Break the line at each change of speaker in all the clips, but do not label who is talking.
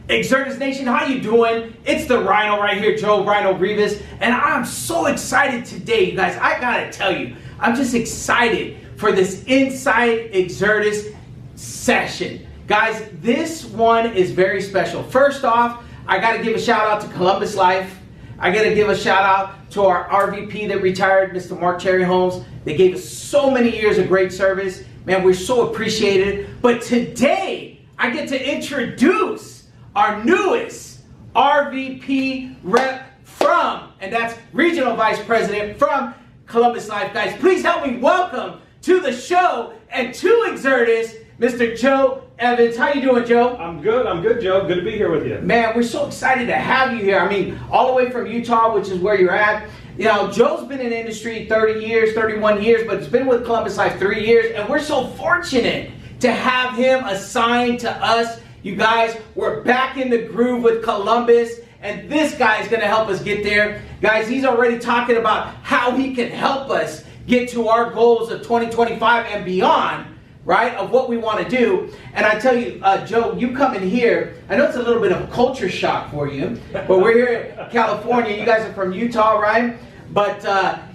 Exertus Nation, how you doing? It's the Rhino right here, Joe Rhino Rivas, and I'm so excited today, you guys. I gotta tell you, I'm just excited for this Inside Exertus session. Guys, this one is very special. First off, I gotta give a shout out to Columbus Life. I gotta give a shout out to our RVP that retired, Mr. Mark Cherry Holmes. They gave us so many years of great service. Man, we're so appreciated. But today, I get to introduce our newest RVP rep from, and that's Regional Vice President from Columbus Life. Guys, please help me welcome to the show and to Exertus, Mr. Joe Evans. How you doing, Joe?
I'm good, Joe. Good to be here with you.
Man, we're so excited to have you here. I mean, all the way from Utah, which is where you're at. You know, Joe's been in the industry 30 years, 31 years, but he's been with Columbus Life 3 years, and we're so fortunate to have him assigned to us. You guys, we're back in the groove with Columbus, and this guy is going to help us get there. Guys, he's already talking about how he can help us get to our goals of 2025 and beyond, right, of what we want to do. And I tell you, Joe, you come in here, I know it's a little bit of a culture shock for you, but we're here in California. You guys are from Utah, right? But,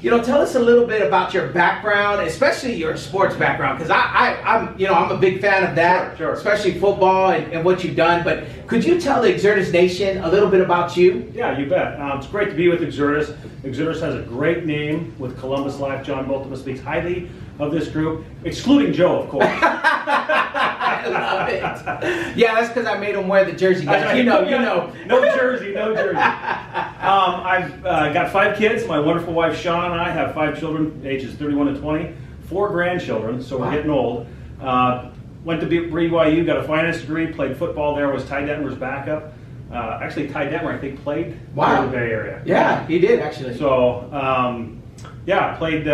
you know, tell us a little bit about your background, especially your sports background, because I'm a big fan of that,
Sure.
Especially football and what you've done. But could you tell the Exertus Nation a little bit about you?
Yeah, you bet. It's great to be with Exertus. Exertus has a great name with Columbus Life. John Boltman speaks highly of this group, excluding Joe, of course.
I love it. Yeah, that's because I made him wear the jersey, guys.
Right.
You know.
No jersey. I've got 5 kids. My wonderful wife, Shawn, and I have 5 children, ages 31 and 20, 4 grandchildren, so we're getting old. Went to BYU, got a finance degree, played football there, was Ty Detmer's backup. Actually, Ty Detmer, I think, played in the Bay Area.
Yeah, he did, actually.
So, yeah, played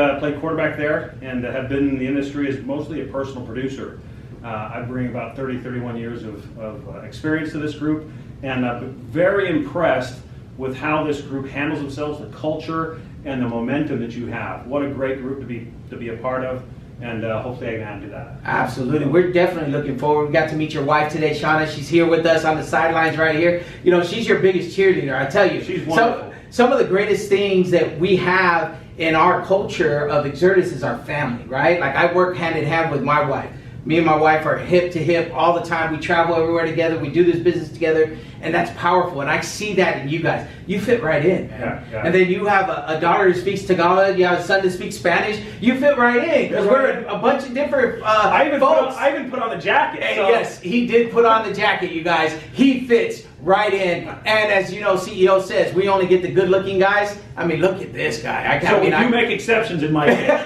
quarterback there and have been in the industry as mostly a personal producer. I bring about 31 years of experience to this group, and I'm very impressed with how this group handles themselves, the culture, and the momentum that you have. What a great group to be a part of, and hopefully I can add to that.
Absolutely. We're definitely looking forward. We got to meet your wife today, Shauna. She's here with us on the sidelines right here. You know, she's your biggest cheerleader, I tell you.
She's wonderful.
Some of the greatest things that we have in our culture of Exertus is our family, right? Like, I work hand in hand with my wife. Me and my wife are hip to hip all the time. We travel everywhere together. We do this business together, and that's powerful. And I see that in you guys. You fit right in, man.
Yeah.
And then you have a daughter who speaks Tagalog. You have a son that speaks Spanish. You fit right in because we're a bunch of different folks.
I even put on the jacket.
And
So.
yes, he did put on the jacket, you guys. He fits right in. And as you know, CEO says, we only get the good-looking guys. I mean, look at this guy.
You make exceptions in my case.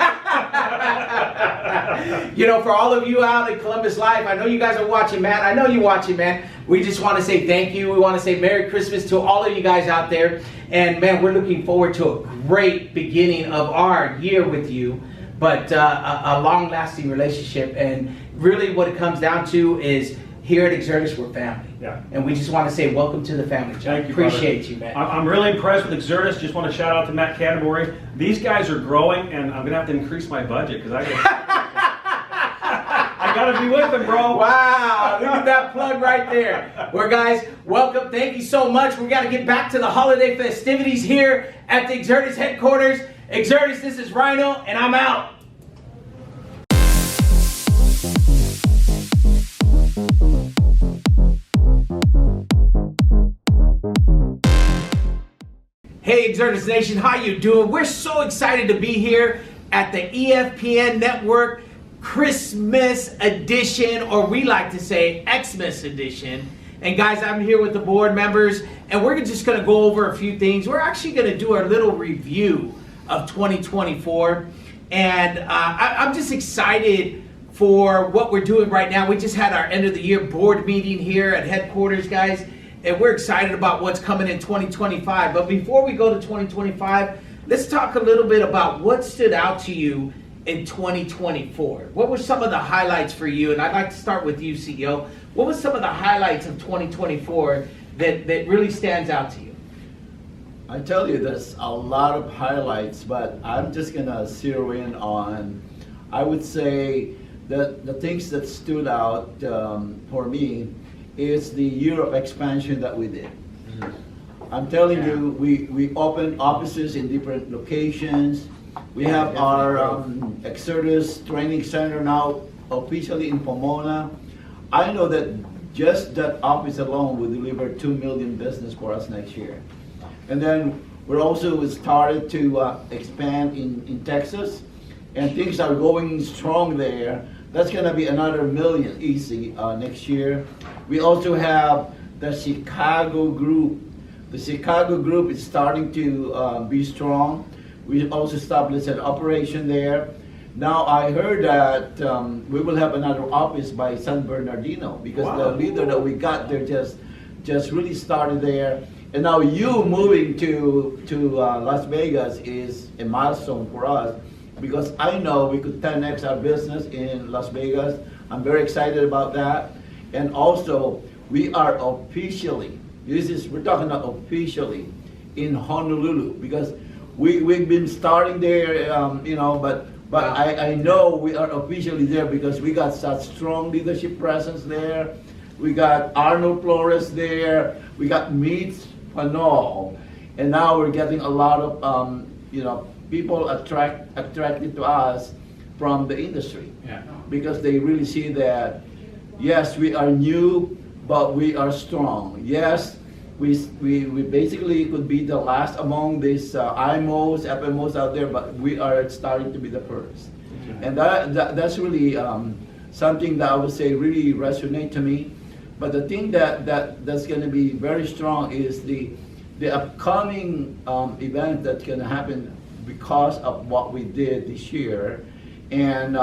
You know, for all of you out in Columbus Life, I know you guys are watching, man. I know you're watching, man. We just want to say thank you. We want to say Merry Christmas to all of you guys out there. And, man, we're looking forward to a great beginning of our year with you, but a long-lasting relationship. And really what it comes down to is here at Exertus, we're family.
Yeah.
And we just want to say welcome to the family, John.
Thank you,
Appreciate
brother.
you, man.
I'm really impressed with Exertus. Just want to shout out to Matt Canterbury. These guys are growing, and I'm going to have to increase my budget because I got to be with them, bro.
Wow, look at that plug right there. Well, guys, welcome. Thank you so much. We got to get back to the holiday festivities here at the Exertus headquarters. Exertus, this is Rhino, and I'm out. Hey, Exertus Nation, how you doing? We're so excited to be here at the EFPN Network Christmas edition, or we like to say Xmas edition. And guys, I'm here with the board members, and we're just going to go over a few things. We're actually going to do a little review of 2024, and I'm just excited for what we're doing right now. We just had our end of the year board meeting here at headquarters, guys, and we're excited about what's coming in 2025. But before we go to 2025, let's talk a little bit about what stood out to you in 2024. What were some of the highlights for you? And I'd like to start with you, CEO. What was some of the highlights of 2024 that really stands out to you?
I tell you, there's a lot of highlights, but I'm just gonna zero in on, I would say, the things that stood out for me is the Europe expansion that we did. I'm telling you, we opened offices in different locations. We have our Exodus Training Center now officially in Pomona. I know that just that office alone will deliver 2 million business for us next year. And then we're also started to expand in Texas, and things are going strong there. That's going to be another million easy next year. We also have the Chicago group. The Chicago group is starting to be strong. We also established an operation there. Now I heard that we will have another office by San Bernardino, because the leader that we got there just really started there. And now you moving to Las Vegas is a milestone for us, because I know we could 10x our business in Las Vegas. I'm very excited about that. And also, we are officially, we're talking about officially in Honolulu, because we've been starting there, but I know we are officially there because we got such strong leadership presence there. We got Arnold Flores there. We got Meets Panol, and now we're getting a lot of people attracted to us from the industry, because they really see that yes, we are new, but we are strong. Yes, we basically could be the last among these IMOs, FMOs out there, but we are starting to be the first. And that's really something that I would say really resonate to me. But the thing that's going to be very strong is the upcoming event that's going to happen because of what we did this year. And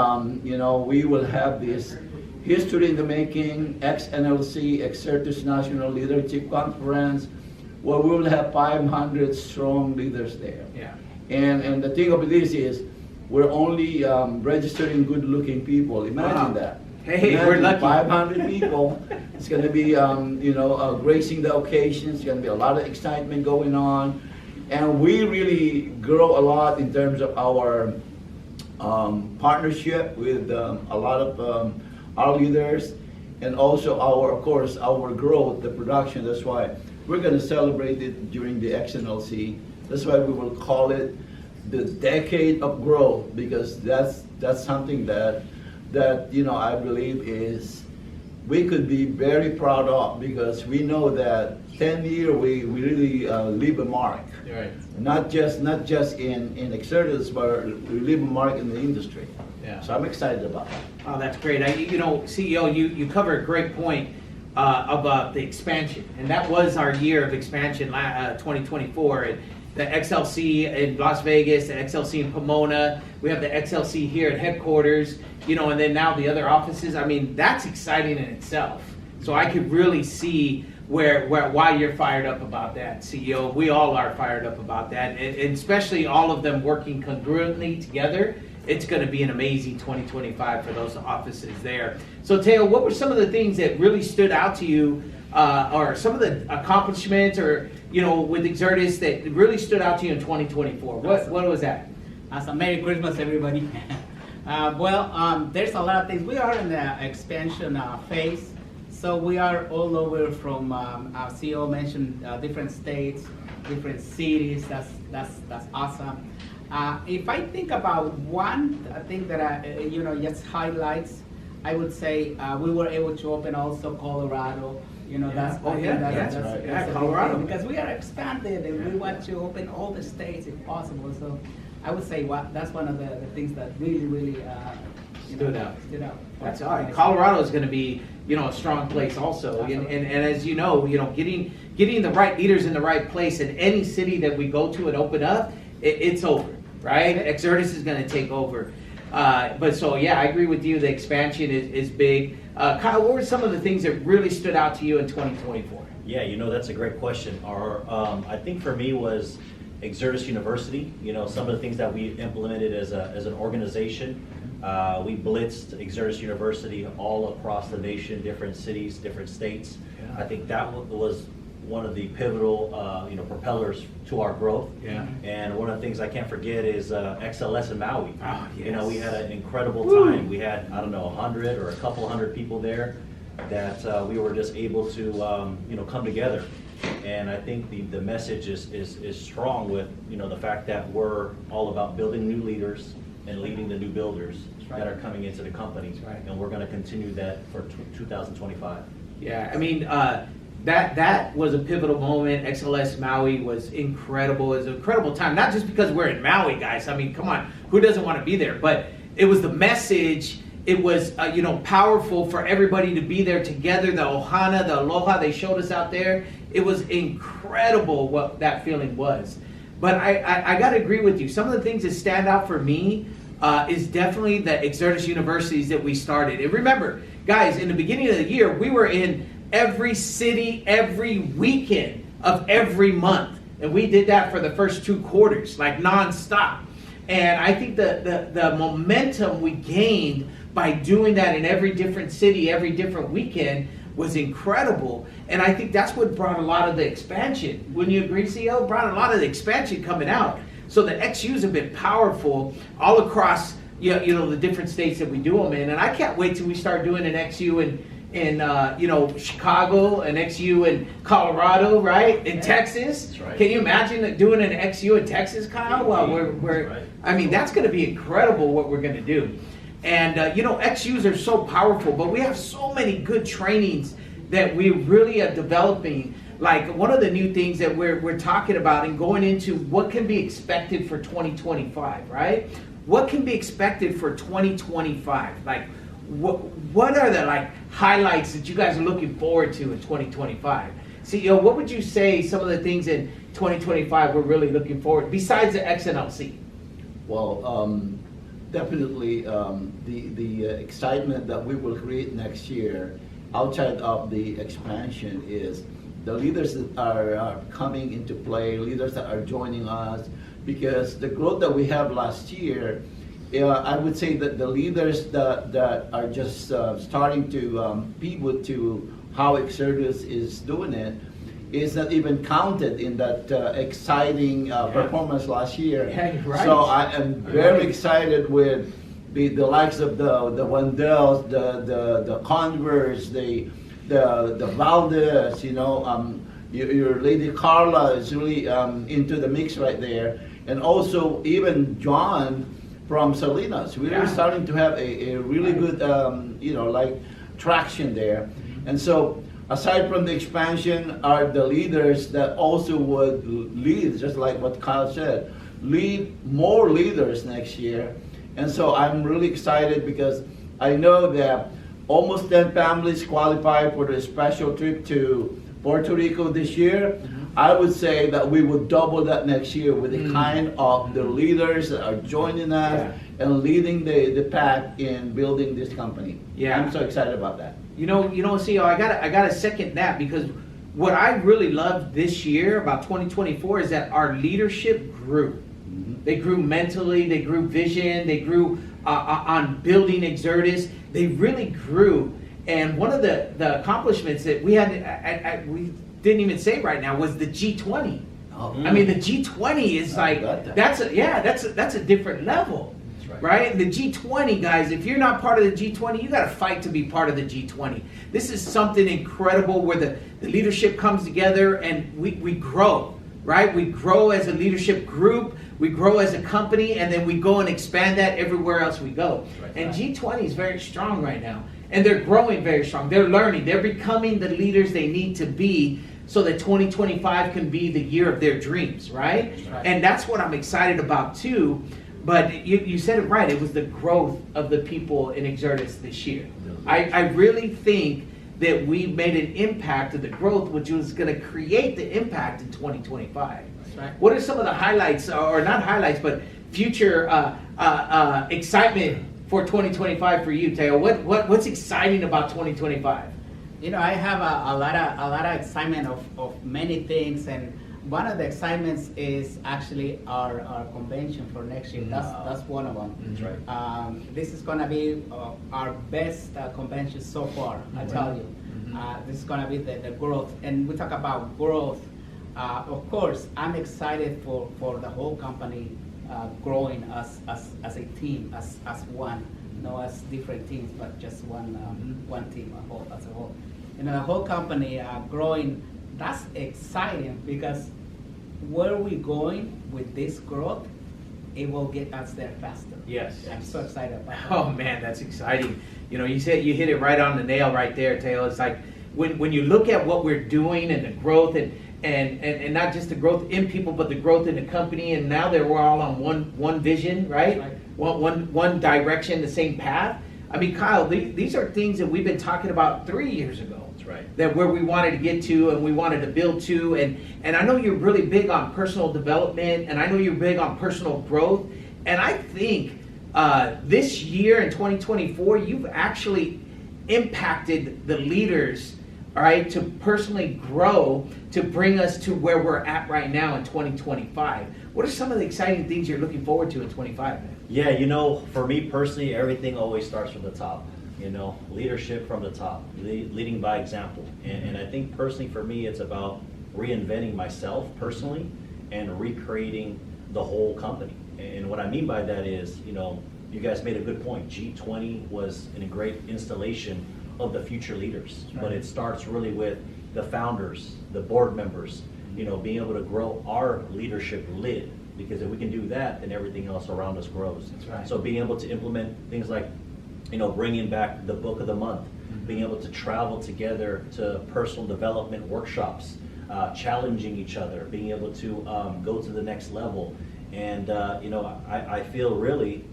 we will have this history in the making, ex-NLC, Exertus National Leadership Conference, where we will have 500 strong leaders there.
Yeah.
And the thing of this is, we're only registering good-looking people. Imagine that.
Hey,
Imagine
we're lucky.
500 people. It's going to be, gracing the occasion. It's going to be a lot of excitement going on. And we really grow a lot in terms of our partnership with a lot of our leaders, and also of course, our growth, the production. That's why we're going to celebrate it during the XNLC. That's why we will call it the decade of growth, because that's something that I believe is we could be very proud of, because we know that 10 years we really leave a mark.
Right.
Not just in Exertus, but we leave a mark in the industry.
Yeah.
So I'm excited about that.
Oh, that's great. CEO, you cover a great point about the expansion, and that was our year of expansion, 2024. And the XLC in Las Vegas, the XLC in Pomona, we have the XLC here at headquarters, and then now the other offices. I mean, that's exciting in itself. So I could really see why you're fired up about that, CEO. We all are fired up about that, and especially all of them working congruently together. It's going to be an amazing 2025 for those offices there. So, Teo, what were some of the things that really stood out to you, or some of the accomplishments, or with Exertus that really stood out to you in 2024? What was that?
Awesome. Merry Christmas, everybody. There's a lot of things. We are in the expansion phase. So we are all over from, our CEO mentioned different states, different cities. That's awesome. If I think about one thing that just highlights, I would say we were able to open also Colorado. That's
Colorado,
because we are expanded and we want to open all the states if possible. So I would say that's one of the things that really
stood out. That's all right.
Nice.
Colorado is going to be a strong place also, and as getting the right leaders in the right place in any city that we go to and open up, it's over, right? Exertus is going to take over. I agree with you. The expansion is big. Kyle, what were some of the things that really stood out to you in 2024?
Yeah, that's a great question. I think for me was Exertus University. Some of the things that we implemented as an organization. We blitzed Exertus University all across the nation, different cities, different states. Yeah. I think that was one of the pivotal, propellers to our growth.
Yeah.
And one of the things I can't forget is XLS in Maui.
Oh, yes.
We had an incredible time. We had, 100 or a couple hundred people there. that we were just able to, come together. And I think the message is strong with, the fact that we're all about building new leaders and leading the new builders that are coming into the company.
right.
And we're going to continue that for 2025.
Yeah, I mean, that was a pivotal moment. XLS Maui was incredible. It was an incredible time, not just because we're in Maui, guys. I mean, come on, who doesn't want to be there? But it was the message. It was, powerful for everybody to be there together. The ohana, the aloha they showed us out there. It was incredible what that feeling was. But I got to agree with you. Some of the things that stand out for me is definitely the Exertis universities that we started. And remember, guys, in the beginning of the year, we were in every city, every weekend of every month. And we did that for the first 2 quarters, like nonstop. And I think the momentum we gained by doing that in every different city, every different weekend was incredible. And I think that's what brought a lot of the expansion. Wouldn't you agree, CEO? Brought a lot of the expansion coming out. So the XUs have been powerful all across the different states that we do them in. And I can't wait till we start doing an XU in Chicago, an XU in Colorado, right? In Texas.
That's right.
Can you imagine doing an XU in Texas, Kyle? Well, we're
Right.
I mean, that's going to be incredible what we're going to do. And, XUs are so powerful, but we have so many good trainings that we really are developing. Like one of the new things that we're talking about and going into what can be expected for 2025, right? What can be expected for 2025? Like, what are the highlights that you guys are looking forward to in 2025? CEO, what would you say some of the things in 2025 we're really looking forward besides the XNLC?
Well, definitely the excitement that we will create next year outside of the expansion is the leaders that are coming into play, leaders that are joining us, because the growth that we have last year, I would say that the leaders that are just starting to pivot to how Exertis is doing it is not even counted in that exciting performance last year.
Yeah, you're right.
So I am very excited with the likes of the Wendells, the Converse, the Valdez, your Lady Carla is really into the mix right there. And also even John from Salinas. We're starting to have a really good, traction there. And so aside from the expansion are the leaders that also would lead, just like what Kyle said, lead more leaders next year. And so I'm really excited because I know that almost 10 families qualify for the special trip to Puerto Rico this year. I would say that we would double that next year with the kind of the leaders that are joining us and leading the pack in building this company.
Yeah.
I'm so excited about that.
CEO, I gotta second that, because what I really loved this year about 2024 is that our leadership grew. They grew mentally, they grew vision, they grew on building Exertis. They really grew. And one of the accomplishments that we had, we didn't even say right now, was the G20. I mean, the G20 is that's a different level. Right? And the G20, guys, if you're not part of the G20, you got to fight to be part of the G20. This is something incredible where the leadership comes together and we grow, right? We grow as a leadership group, we grow as a company, and then we go and expand that everywhere else we go. And G20 is very strong right now. And they're growing very strong. They're learning. They're becoming the leaders they need to be so that 2025 can be the year of their dreams, right? And that's what I'm excited about too. But you said it right. It was the growth of the people in Exertis this year. I really think that we made an impact of the growth, which was going to create the impact in 2025. That's right. What are some of the highlights, or not highlights, but future excitement for 2025 for you, Teo? What's exciting about 2025?
I have a lot of excitement of many things, and one of the excitements is actually our convention for next year. That's one of them.
That's right.
This is gonna be our best convention so far. I tell you, this is gonna be the growth, and we talk about growth. Of course, I'm excited for the whole company growing as a team, as one. as different teams, but just one team as a whole. And the whole company growing. That's exciting because where we going with this growth, it will get us there faster.
Yes.
I'm so excited about that.
Oh man, that's exciting. You know, you hit it right on the nail right there, Teo. It's like when you look at what we're doing and the growth and not just the growth in people, but the growth in the company, and now that we're all on one vision, right? One direction, the same path. I mean, Kyle, these are things that we've been talking about 3 years ago.
That's right.
That where we wanted to get to and we wanted to build to, and I know you're really big on personal development, and I know you're big on personal growth, and I think this year in 2024, you've actually impacted the leaders, all right, to personally grow, to bring us to where we're at right now in 2025. What are some of the exciting things you're looking forward to in 25, man?
Yeah, for me personally, everything always starts from the top. Leadership from the top, leading by example. And I think personally for me, it's about reinventing myself personally and recreating the whole company. And what I mean by that is, you guys made a good point. G20 was a great installation of the future leaders, but it starts really with the founders, the board members, being able to grow our leadership lid, because if we can do that, then everything else around us grows.
That's right.
So being able to implement things like, bringing back the book of the month, being able to travel together to personal development workshops, challenging each other, being able to go to the next level. And, I feel really,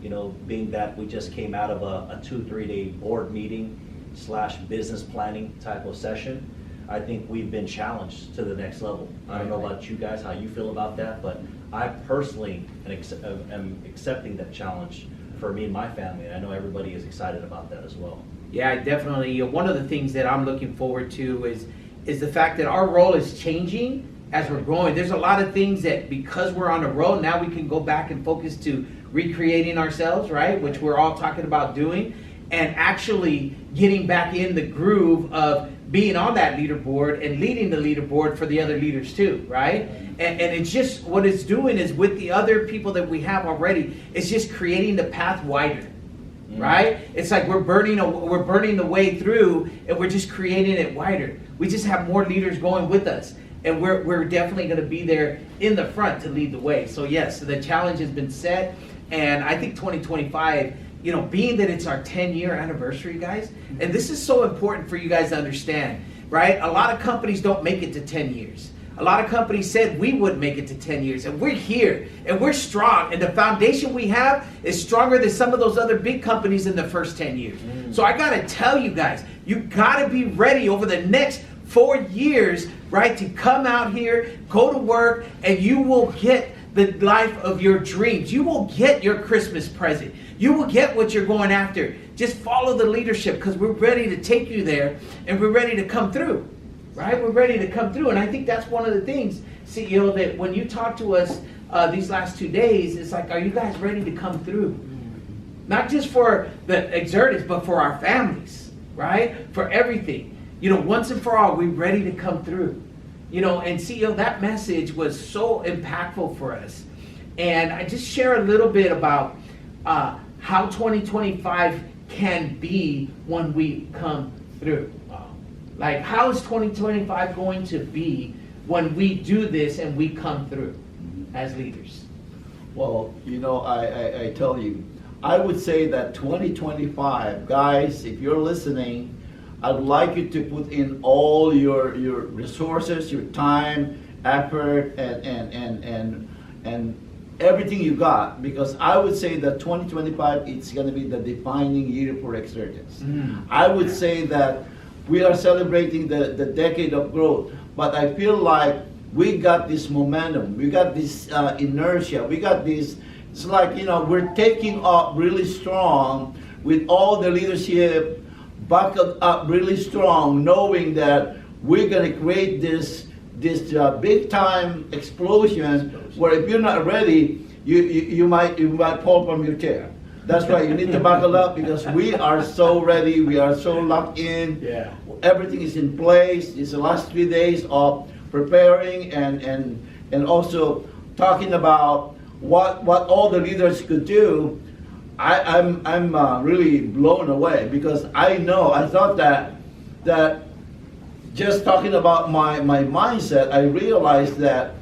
being that we just came out of a 2-3 day board meeting / business planning type of session, I think we've been challenged to the next level. I don't know about you guys, how you feel about that, but I personally am accepting that challenge for me and my family, and I know everybody is excited about that as well.
Yeah, definitely. One of the things that I'm looking forward to is the fact that our role is changing as we're growing. There's a lot of things that, because we're on a roll, now we can go back and focus to recreating ourselves, right? Which we're all talking about doing, and actually getting back in the groove of being on that leaderboard and leading the leaderboard for the other leaders too, right? And it's just, what it's doing is, with the other people that we have already, it's just creating the path wider, right? It's like we're burning the way through, and we're just creating it wider. We just have more leaders going with us, and we're definitely going to be there in the front to lead the way. So yes, the challenge has been set, and I think 2025, being that it's our 10-year anniversary, guys, and this is so important for you guys to understand, right? A lot of companies don't make it to 10 years. A lot of companies said we wouldn't make it to 10 years, and we're here, and we're strong, and the foundation we have is stronger than some of those other big companies in the first 10 years. So I got to tell you guys, you got to be ready over the next 4 years, right, to come out here, go to work, and you will get the life of your dreams. You will get your Christmas present. You will get what you're going after. Just follow the leadership, because we're ready to take you there, and we're ready to come through. Right? We're ready to come through. And I think that's one of the things, CEO, that when you talk to us these last 2 days, it's like, are you guys ready to come through? Not just for the Exertus, but for our families, right? For everything. Once and for all, we're ready to come through. And CEO, that message was so impactful for us. And I just share a little bit about how 2025 can be when we come through. Like, how is 2025 going to be when we do this and we come through as leaders?
Well, I tell you, I would say that 2025, guys, if you're listening, I'd like you to put in all your resources, your time, effort, and everything you got, because I would say that 2025, it's going to be the defining year for Exertus. I would say that we are celebrating the decade of growth, but I feel like we got this momentum, we got this inertia, we got this, it's like, we're taking up really strong with all the leadership buckled up really strong, knowing that we're going to create this big time explosion where if you're not ready, you might fall from your chair. That's right, you need to buckle up, because we are so ready, we are so locked in.
Yeah.
Everything is in place. It's the last 3 days of preparing and also talking about what all the leaders could do. I'm really blown away because I thought that just talking about my mindset, I realized that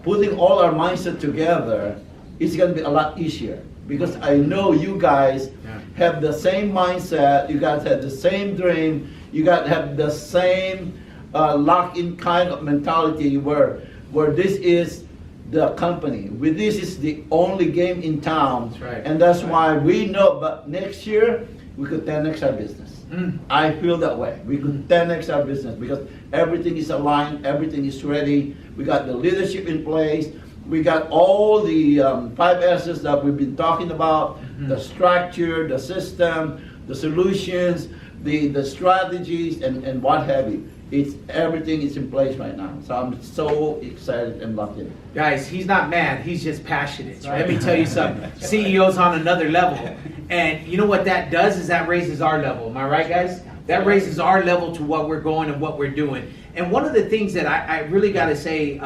putting all our mindset together is going to be a lot easier because I know you guys have the same mindset, you guys have the same dream, you guys have the same lock-in kind of mentality where this is the company. This is the only game in town.
That's right.
And that's why we know, but next year, we could 10x our business. I feel that way. We could 10x our business because everything is aligned, everything is ready. We got the leadership in place. We got all the 5 S's that we've been talking about, the structure, the system, the solutions, the strategies, and what have you. Everything is in place right now. So I'm so excited and locked in.
Guys, he's not mad, he's just passionate. Let me tell you something. CEO's on another level. And you know what that does is that raises our level. Am I right, guys? That raises our level to what we're going and what we're doing. And one of the things that I really got to say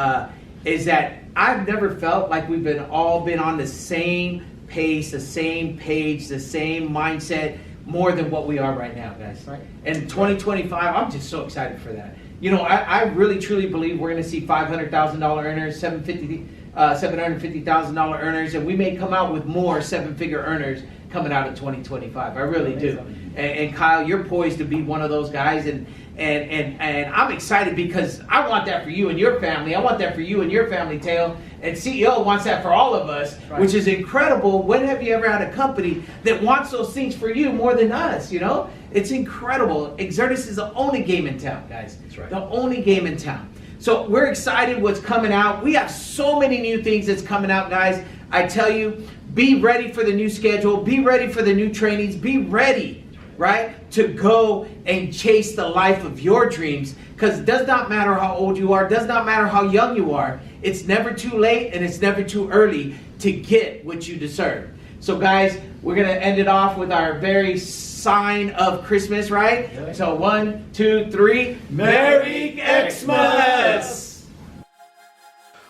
is that I've never felt like we've all been on the same pace, the same page, the same mindset, more than what we are right now, guys.
Right.
And 2025, I'm just so excited for that. You know, I really truly believe we're going to see $500,000 earners, $750,000 earners, and we may come out with more 7-figure earners coming out of 2025. I really do. And Kyle, you're poised to be one of those guys, and I'm excited because I want that for you and your family. I want that for you and your family, Teo. And CEO wants that for all of us, which is incredible. When have you ever had a company that wants those things for you more than us, you know? It's incredible. Exertus is the only game in town, guys.
That's right.
The only game in town. So we're excited what's coming out. We have so many new things that's coming out, guys. I tell you, be ready for the new schedule. Be ready for the new trainings. Be ready, right, to go and chase the life of your dreams, because it does not matter how old you are, does not matter how young you are. It's never too late and it's never too early to get what you deserve. So guys, we're going to end it off with our very sign of Christmas, right? So 1, 2, 3, Merry Xmas!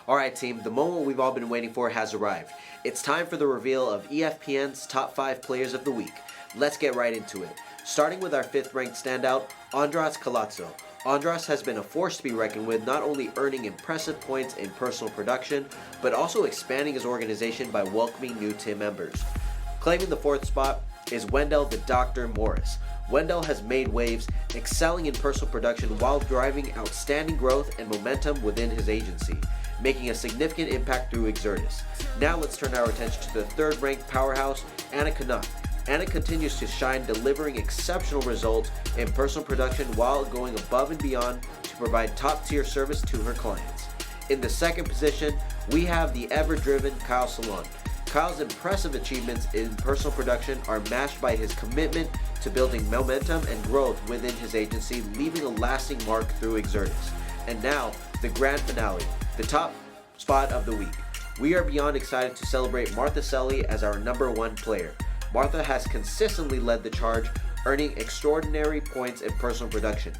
All right, team, the moment we've all been waiting for has arrived. It's time for the reveal of EFPN's top 5 players of the week. Let's get right into it. Starting with our 5th-ranked standout, Andras Calazzo. Andras has been a force to be reckoned with, not only earning impressive points in personal production, but also expanding his organization by welcoming new team members. Claiming the 4th spot is Wendell the Dr. Morris. Wendell has made waves, excelling in personal production while driving outstanding growth and momentum within his agency, making a significant impact through Exertus. Now let's turn our attention to the 3rd-ranked powerhouse, Anna Canuck. Anna continues to shine, delivering exceptional results in personal production while going above and beyond to provide top-tier service to her clients. In the 2nd position, we have the ever-driven Kyle Salon. Kyle's impressive achievements in personal production are matched by his commitment to building momentum and growth within his agency, leaving a lasting mark through Exertus. And now, the grand finale, the top spot of the week. We are beyond excited to celebrate Martha Selly as our number 1 player. Martha has consistently led the charge, earning extraordinary points in personal production.